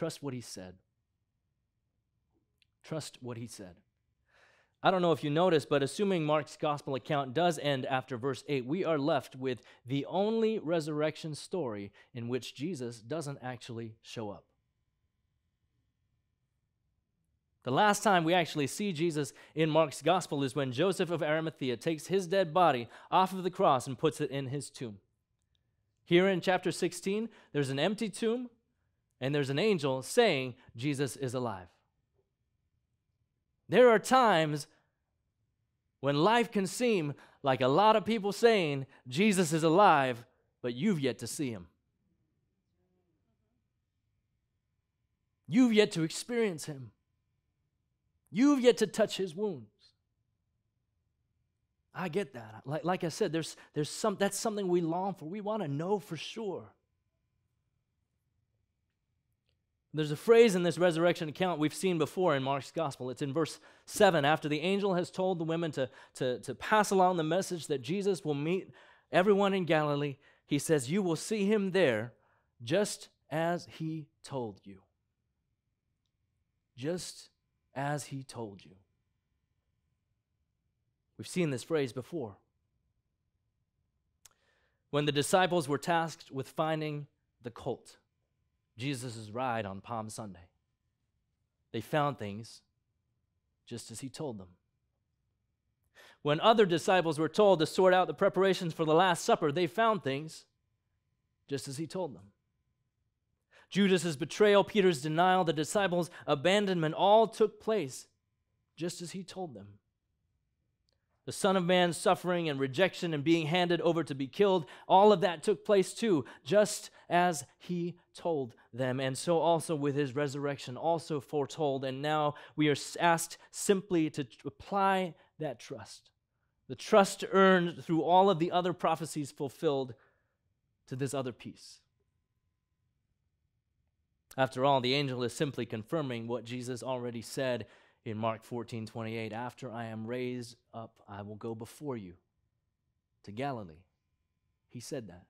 Trust what he said. Trust what he said. I don't know if you noticed, but assuming Mark's gospel account does end after verse 8, we are left with the only resurrection story in which Jesus doesn't actually show up. The last time we actually see Jesus in Mark's gospel is when Joseph of Arimathea takes his dead body off of the cross and puts it in his tomb. Here in chapter 16, there's an empty tomb, and there's an angel saying Jesus is alive. There are times when life can seem like a lot of people saying Jesus is alive, but you've yet to see him. You've yet to experience him. You've yet to touch his wounds. I get that. Like I said, that's something we long for. We want to know for sure. There's a phrase in this resurrection account we've seen before in Mark's gospel. It's in verse 7. After the angel has told the women to pass along the message that Jesus will meet everyone in Galilee, he says, "You will see him there just as he told you." Just as he told you. We've seen this phrase before. When the disciples were tasked with finding the colt, Jesus' ride on Palm Sunday, they found things just as he told them. When other disciples were told to sort out the preparations for the Last Supper, they found things just as he told them. Judas' betrayal, Peter's denial, the disciples' abandonment all took place just as he told them. The Son of Man's suffering and rejection and being handed over to be killed, all of that took place too, just as he told them. And so also with his resurrection, also foretold. And now we are asked simply to apply that trust, the trust earned through all of the other prophecies fulfilled, to this other piece. After all, the angel is simply confirming what Jesus already said in Mark 14:28. After I am raised up, I will go before you to Galilee. He said that,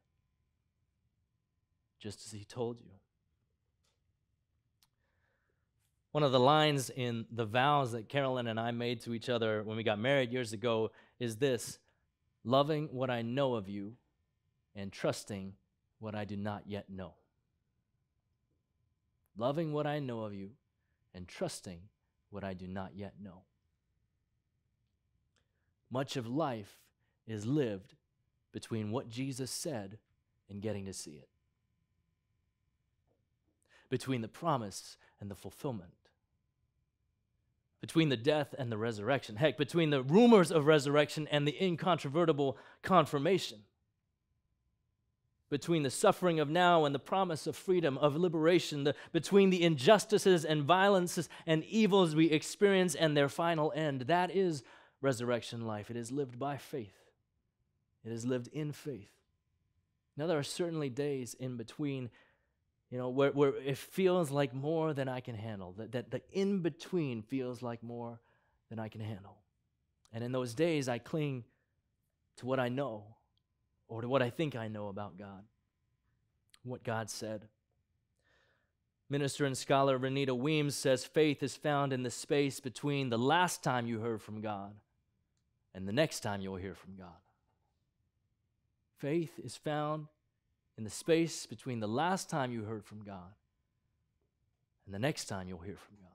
just as he told you. One of the lines in the vows that Carolyn and I made to each other when we got married years ago is this: loving what I know of you and trusting what I do not yet know. Loving what I know of you and trusting what I do not yet know. Much of life is lived between what Jesus said and getting to see it. Between the promise and the fulfillment. Between the death and the resurrection. Heck, between the rumors of resurrection and the incontrovertible confirmation. Between the suffering of now and the promise of freedom, of liberation, between the injustices and violences and evils we experience and their final end. That is resurrection life. It is lived by faith. It is lived in faith. Now, there are certainly days in between, where it feels like more than I can handle, that the in-between feels like more than I can handle. And in those days, I cling to what I know, or to what I think I know about God, what God said. Minister and scholar Renita Weems says faith is found in the space between the last time you heard from God and the next time you'll hear from God. Faith is found in the space between the last time you heard from God and the next time you'll hear from God.